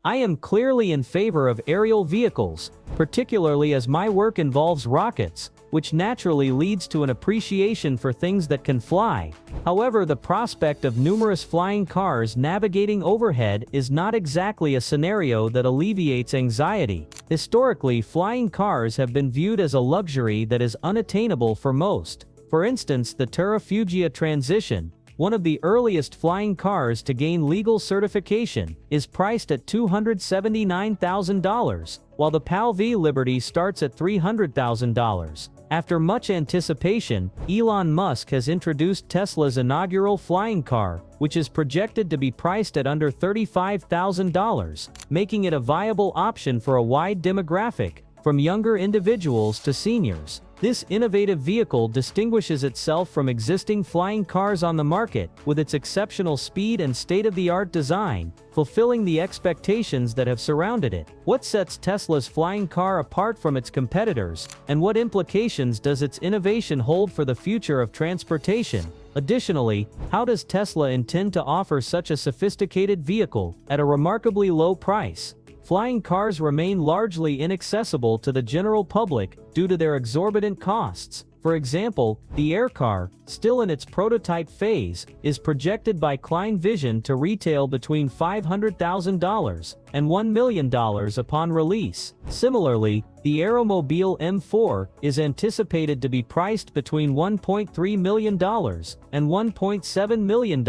I am clearly in favor of aerial vehicles, particularly as my work involves rockets, which naturally leads to an appreciation for things that can fly. However, the prospect of numerous flying cars navigating overhead is not exactly a scenario that alleviates anxiety. Historically, flying cars have been viewed as a luxury that is unattainable for most. For instance, the Terrafugia Transition, one of the earliest flying cars to gain legal certification, is priced at $279,000, while the PAL V Liberty starts at $300,000. After much anticipation, Elon Musk has introduced Tesla's inaugural flying car, which is projected to be priced at under $35,000, making it a viable option for a wide demographic, from younger individuals to seniors. This innovative vehicle distinguishes itself from existing flying cars on the market, with its exceptional speed and state-of-the-art design, fulfilling the expectations that have surrounded it. What sets Tesla's flying car apart from its competitors, and what implications does its innovation hold for the future of transportation? Additionally, how does Tesla intend to offer such a sophisticated vehicle at a remarkably low price? Flying cars remain largely inaccessible to the general public due to their exorbitant costs. For example, the Air car, still in its prototype phase, is projected by Klein Vision to retail between $500,000 and $1 million upon release. Similarly, the Aeromobile M4 is anticipated to be priced between $1.3 million and $1.7 million.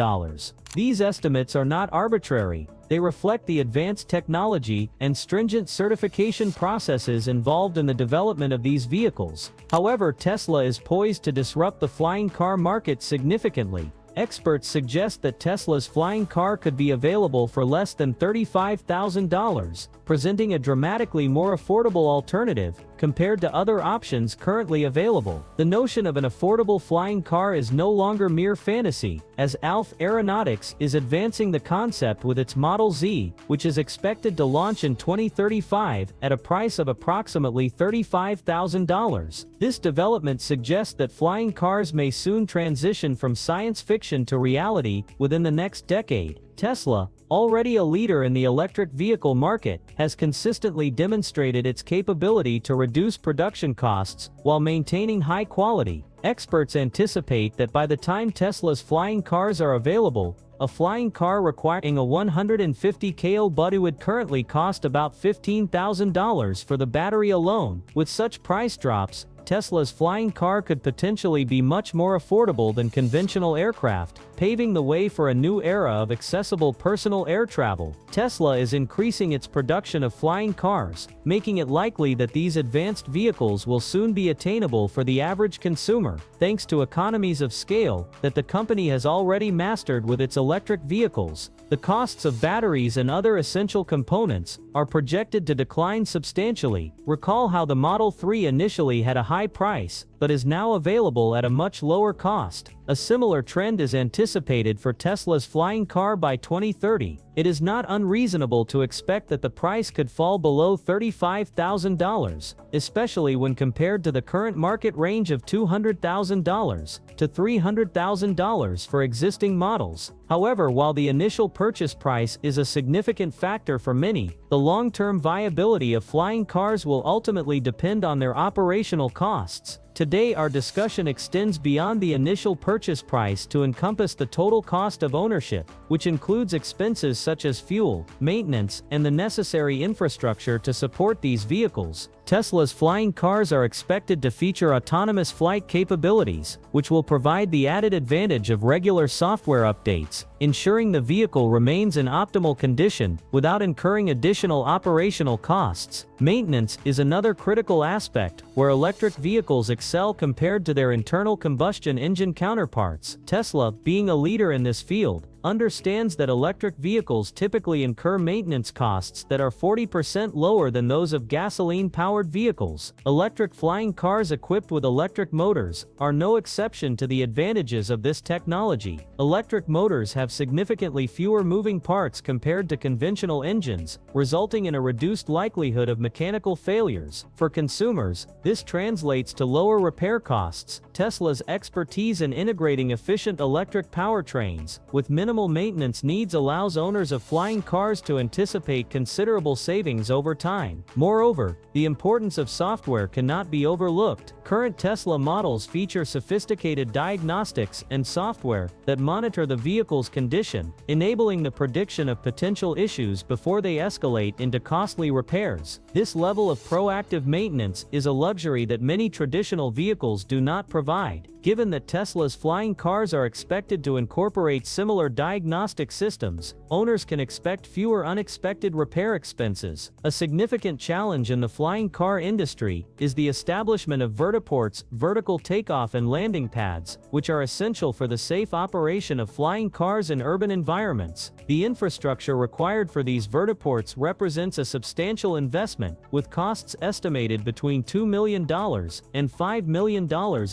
These estimates are not arbitrary. They reflect the advanced technology and stringent certification processes involved in the development of these vehicles. However, Tesla is poised to disrupt the flying car market significantly. Experts suggest that Tesla's flying car could be available for less than $35,000, presenting a dramatically more affordable alternative compared to other options currently available. The notion of an affordable flying car is no longer mere fantasy, as Alf Aeronautics is advancing the concept with its Model Z, which is expected to launch in 2035 at a price of approximately $35,000. This development suggests that flying cars may soon transition from science fiction to reality within the next decade. Tesla, already a leader in the electric vehicle market, has consistently demonstrated its capability to reduce production costs while maintaining high quality. Experts anticipate that by the time Tesla's flying cars are available, a flying car requiring a 150 kW would currently cost about $15,000 for the battery alone. With such price drops, Tesla's flying car could potentially be much more affordable than conventional aircraft, paving the way for a new era of accessible personal air travel. Tesla is increasing its production of flying cars, making it likely that these advanced vehicles will soon be attainable for the average consumer, thanks to economies of scale that the company has already mastered with its electric vehicles. The costs of batteries and other essential components are projected to decline substantially. Recall how the Model 3 initially had a high price, but is now available at a much lower cost. A similar trend is anticipated for Tesla's flying car by 2030. It is not unreasonable to expect that the price could fall below $35,000, especially when compared to the current market range of $200,000 to $300,000 for existing models. However, while the initial purchase price is a significant factor for many, the long-term viability of flying cars will ultimately depend on their operational costs. Today, our discussion extends beyond the initial purchase price to encompass the total cost of ownership, which includes expenses such as fuel, maintenance, and the necessary infrastructure to support these vehicles. Tesla's flying cars are expected to feature autonomous flight capabilities, which will provide the added advantage of regular software updates, ensuring the vehicle remains in optimal condition without incurring additional operational costs. Maintenance is another critical aspect where electric vehicles excel compared to their internal combustion engine counterparts. Tesla, being a leader in this field, understands that electric vehicles typically incur maintenance costs that are 40% lower than those of gasoline-powered vehicles. Electric flying cars equipped with electric motors are no exception to the advantages of this technology. Electric motors have significantly fewer moving parts compared to conventional engines, resulting in a reduced likelihood of mechanical failures. For consumers, this translates to lower repair costs. Tesla's expertise in integrating efficient electric powertrains with minimal minimal maintenance needs allows owners of flying cars to anticipate considerable savings over time. Moreover, the importance of software cannot be overlooked. Current Tesla models feature sophisticated diagnostics and software that monitor the vehicle's condition, enabling the prediction of potential issues before they escalate into costly repairs. This level of proactive maintenance is a luxury that many traditional vehicles do not provide. Given that Tesla's flying cars are expected to incorporate similar diagnostic systems, owners can expect fewer unexpected repair expenses. A significant challenge in the flying car industry is the establishment of vertiports, vertical takeoff and landing pads, which are essential for the safe operation of flying cars in urban environments. The infrastructure required for these vertiports represents a substantial investment, with costs estimated between $2 million and $5 million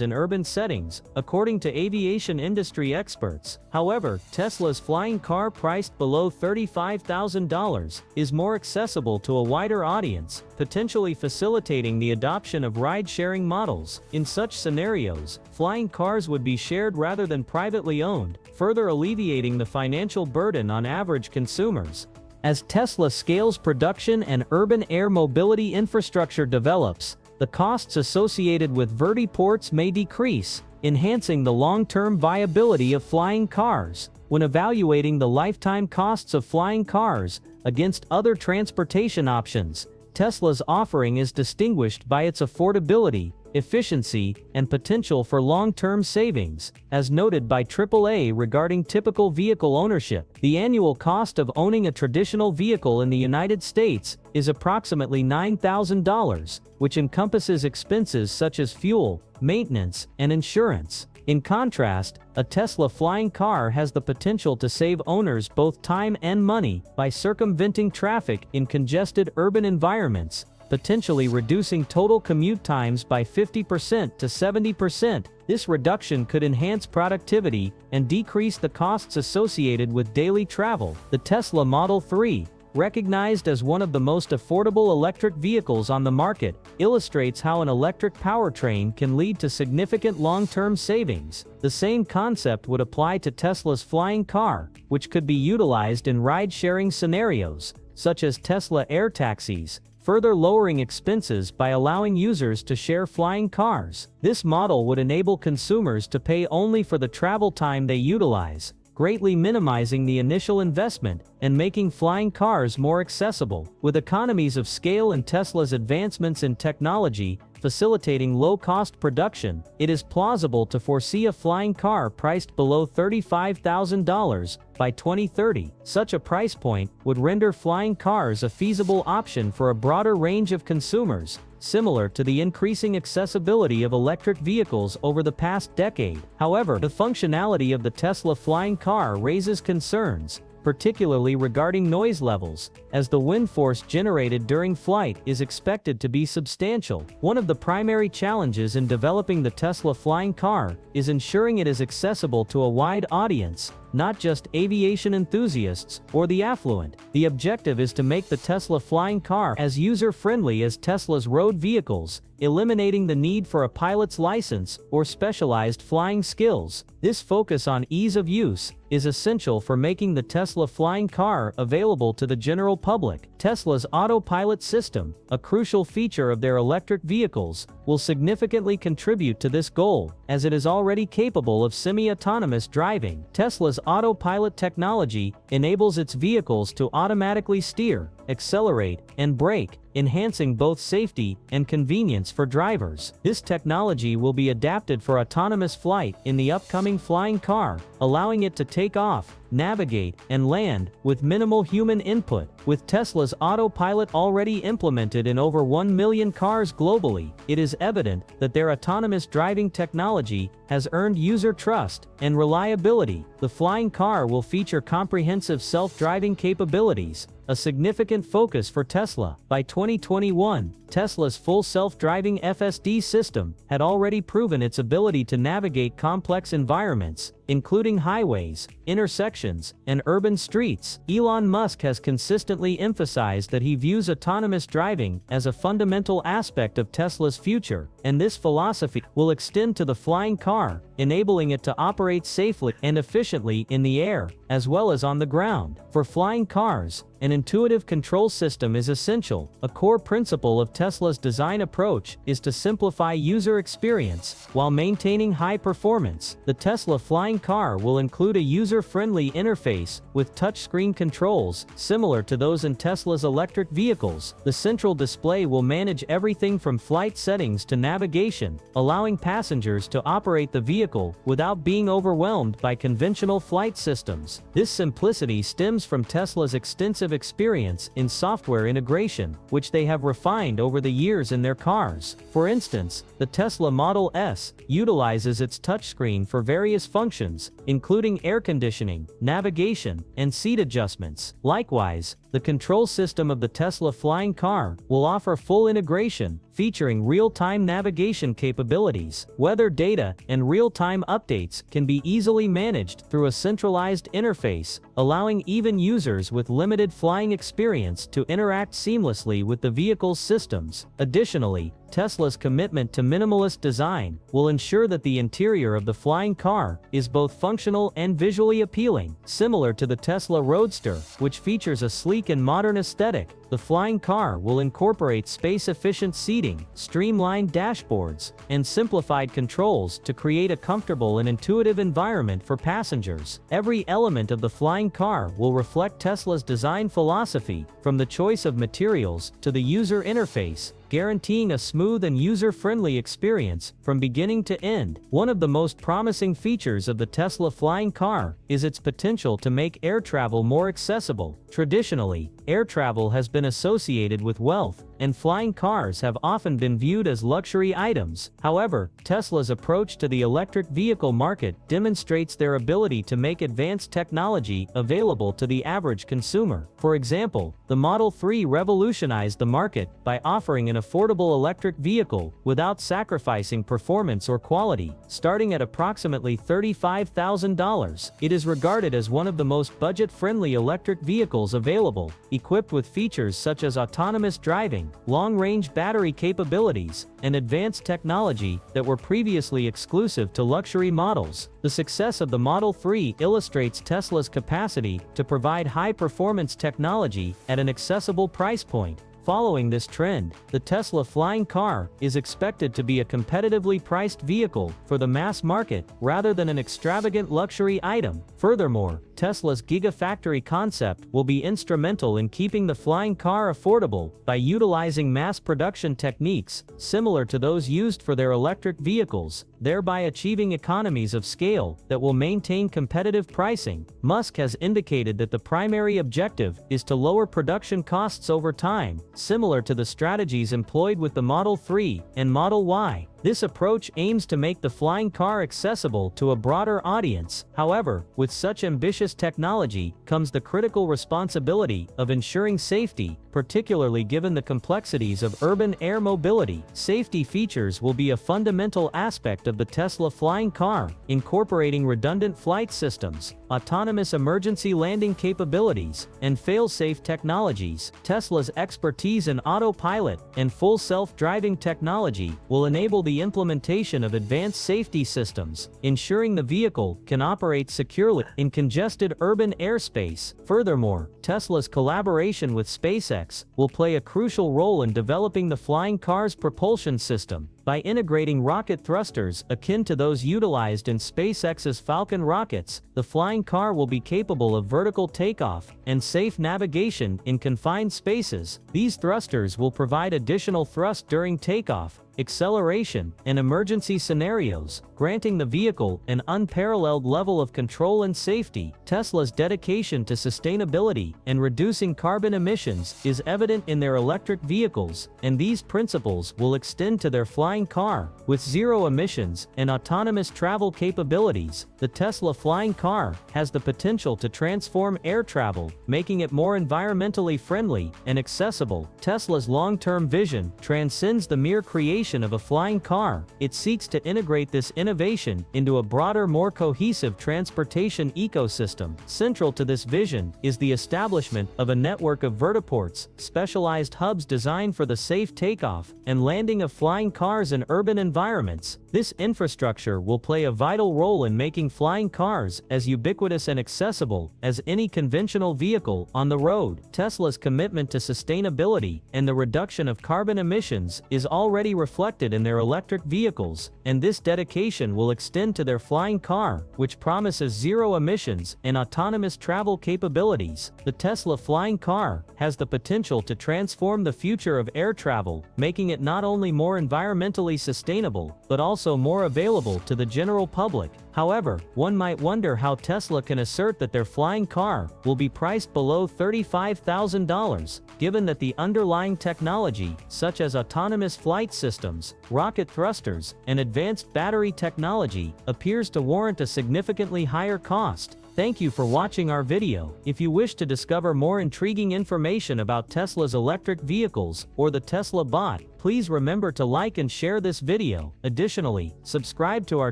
in urban settings, according to aviation industry experts. However, Tesla's flying car priced below $35,000 is more accessible to a wider audience, potentially facilitating the adoption of ride-sharing models. In such scenarios, flying cars would be shared rather than privately owned, further alleviating the financial burden on average consumers. As Tesla scales production and urban air mobility infrastructure develops, the costs associated with vertiports may decrease, enhancing the long-term viability of flying cars. When evaluating the lifetime costs of flying cars against other transportation options, Tesla's offering is distinguished by its affordability, efficiency, and potential for long-term savings. As noted by AAA regarding typical vehicle ownership, the annual cost of owning a traditional vehicle in the United States is approximately $9,000, which encompasses expenses such as fuel, maintenance, and insurance. In contrast, a Tesla flying car has the potential to save owners both time and money by circumventing traffic in congested urban environments, potentially reducing total commute times by 50% to 70%. This reduction could enhance productivity and decrease the costs associated with daily travel. The Tesla Model 3, recognized as one of the most affordable electric vehicles on the market, illustrates how an electric powertrain can lead to significant long-term savings. The same concept would apply to Tesla's flying car, which could be utilized in ride-sharing scenarios, such as Tesla Air Taxis, further lowering expenses by allowing users to share flying cars. This model would enable consumers to pay only for the travel time they utilize, greatly minimizing the initial investment and making flying cars more accessible. With economies of scale and Tesla's advancements in technology facilitating low-cost production, it is plausible to foresee a flying car priced below $35,000 by 2030. Such a price point would render flying cars a feasible option for a broader range of consumers, similar to the increasing accessibility of electric vehicles over the past decade. However, the functionality of the Tesla flying car raises concerns, particularly regarding noise levels, as the wind force generated during flight is expected to be substantial. One of the primary challenges in developing the Tesla flying car is ensuring it is accessible to a wide audience, not just aviation enthusiasts or the affluent. The objective is to make the Tesla flying car as user-friendly as Tesla's road vehicles, eliminating the need for a pilot's license or specialized flying skills. This focus on ease of use is essential for making the Tesla flying car available to the general public. Tesla's autopilot system, a crucial feature of their electric vehicles, will significantly contribute to this goal, as it is already capable of semi-autonomous driving. Tesla's autopilot technology enables its vehicles to automatically steer, accelerate, and brake, enhancing both safety and convenience for drivers. This technology will be adapted for autonomous flight in the upcoming flying car, allowing it to take off, navigate, and land with minimal human input. With Tesla's autopilot already implemented in over 1 million cars globally, it is evident that their autonomous driving technology has earned user trust and reliability. The flying car will feature comprehensive self-driving capabilities, a significant focus for Tesla. By 2021, Tesla's full self-driving FSD system had already proven its ability to navigate complex environments, including highways, intersections, and urban streets. Elon Musk has consistently emphasized that he views autonomous driving as a fundamental aspect of Tesla's future, and this philosophy will extend to the flying car, enabling it to operate safely and efficiently in the air, as well as on the ground. For flying cars, an intuitive control system is essential. A core principle of Tesla's design approach is to simplify user experience while maintaining high performance. The Tesla flying car will include a user-friendly interface with touchscreen controls similar to those in Tesla's electric vehicles. The central display will manage everything from flight settings to navigation, allowing passengers to operate the vehicle without being overwhelmed by conventional flight systems. This simplicity stems from Tesla's extensive experience in software integration, which they have refined over the years in their cars. For instance, the Tesla Model S utilizes its touchscreen for various functions, including air conditioning, navigation, and seat adjustments. Likewise, the control system of the Tesla flying car will offer full integration, featuring real-time navigation capabilities. Weather data and real-time updates can be easily managed through a centralized interface, allowing even users with limited flying experience to interact seamlessly with the vehicle's systems. Additionally, Tesla's commitment to minimalist design will ensure that the interior of the flying car is both functional and visually appealing. Similar to the Tesla Roadster, which features a sleek and modern aesthetic, the flying car will incorporate space-efficient seating, streamlined dashboards, and simplified controls to create a comfortable and intuitive environment for passengers. Every element of the flying car will reflect Tesla's design philosophy, from the choice of materials to the user interface, guaranteeing a smooth and user-friendly experience from beginning to end. One of the most promising features of the Tesla flying car is its potential to make air travel more accessible. Traditionally, air travel has been associated with wealth, and flying cars have often been viewed as luxury items. However, Tesla's approach to the electric vehicle market demonstrates their ability to make advanced technology available to the average consumer. For example, the Model 3 revolutionized the market by offering an affordable electric vehicle without sacrificing performance or quality. Starting at approximately $35,000, it is regarded as one of the most budget-friendly electric vehicles available, equipped with features such as autonomous driving, long-range battery capabilities, and advanced technology that were previously exclusive to luxury models. The success of the Model 3 illustrates Tesla's capacity to provide high-performance technology at an accessible price point. Following this trend, the Tesla flying car is expected to be a competitively priced vehicle for the mass market rather than an extravagant luxury item. Furthermore, Tesla's Gigafactory concept will be instrumental in keeping the flying car affordable by utilizing mass production techniques similar to those used for their electric vehicles, thereby achieving economies of scale that will maintain competitive pricing. Musk has indicated that the primary objective is to lower production costs over time, similar to the strategies employed with the Model 3 and Model Y. This approach aims to make the flying car accessible to a broader audience. However, with such ambitious technology comes the critical responsibility of ensuring safety, particularly given the complexities of urban air mobility. Safety features will be a fundamental aspect of the Tesla flying car, incorporating redundant flight systems, autonomous emergency landing capabilities, and fail-safe technologies. Tesla's expertise in autopilot and full self-driving technology will enable the implementation of advanced safety systems, ensuring the vehicle can operate securely in congested urban airspace. Furthermore, Tesla's collaboration with SpaceX will play a crucial role in developing the flying car's propulsion system. By integrating rocket thrusters akin to those utilized in SpaceX's Falcon rockets, the flying car will be capable of vertical takeoff and safe navigation in confined spaces. These thrusters will provide additional thrust during takeoff, acceleration, and emergency scenarios, granting the vehicle an unparalleled level of control and safety. Tesla's dedication to sustainability and reducing carbon emissions is evident in their electric vehicles, and these principles will extend to their flying flying car. With zero emissions and autonomous travel capabilities, the Tesla flying car has the potential to transform air travel, making it more environmentally friendly and accessible. Tesla's long-term vision transcends the mere creation of a flying car. It seeks to integrate this innovation into a broader, more cohesive transportation ecosystem. Central to this vision is the establishment of a network of vertiports, specialized hubs designed for the safe takeoff and landing of flying cars in urban environments. This infrastructure will play a vital role in making flying cars as ubiquitous and accessible as any conventional vehicle on the road. Tesla's commitment to sustainability and the reduction of carbon emissions is already reflected in their electric vehicles, and this dedication will extend to their flying car, which promises zero emissions and autonomous travel capabilities. The Tesla flying car has the potential to transform the future of air travel, making it not only more environmentally sustainable, but also more available to the general public. However, one might wonder how Tesla can assert that their flying car will be priced below $35,000, given that the underlying technology, such as autonomous flight systems, rocket thrusters, and advanced battery technology, appears to warrant a significantly higher cost. Thank you for watching our video. If you wish to discover more intriguing information about Tesla's electric vehicles or the Tesla bot, please remember to like and share this video. Additionally, subscribe to our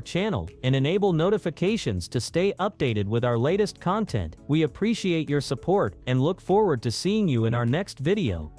channel and enable notifications to stay updated with our latest content. We appreciate your support and look forward to seeing you in our next video.